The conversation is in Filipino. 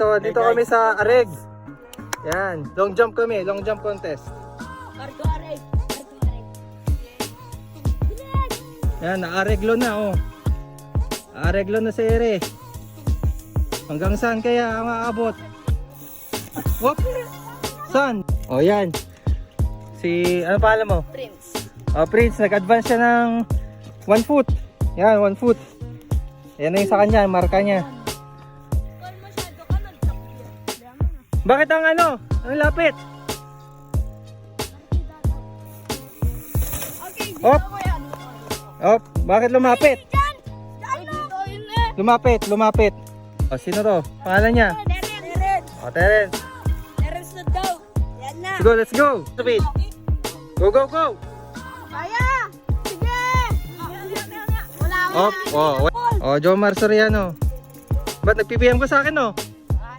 So, dito kami sa Areg. Yan, long jump kami, long jump contest. Marco Areg. Marco Areg. Yan, naareglo na oh. Naareglo na si Ere. Hanggang saan kaya ang aabot? Whoop! Saan? Oh, yan. Si, ano pala mo? Prince. Oh, Prince, nag-advance siya ng 1 foot. Yan, 1 foot. Yan na yung sa kanya, marka niya. Masyado ka nag-top. Bakit ang ano? Ang lapit? Okay, dito Op! ko yan. Oh, bakit lumapit? Dyan! Dyan na! Dito, yun eh. Lumapit, lumapit. Oh, sino to? Pangalan niya? Terence. Oh, Terence. Terence na daw. Yan na. Let's go, let's go. Speed. Go, go, go. Kaya! Sige! Wala Oh, oh, oh, Jomar Soriano. Ba't nagpipiyam ko sa akin, oh?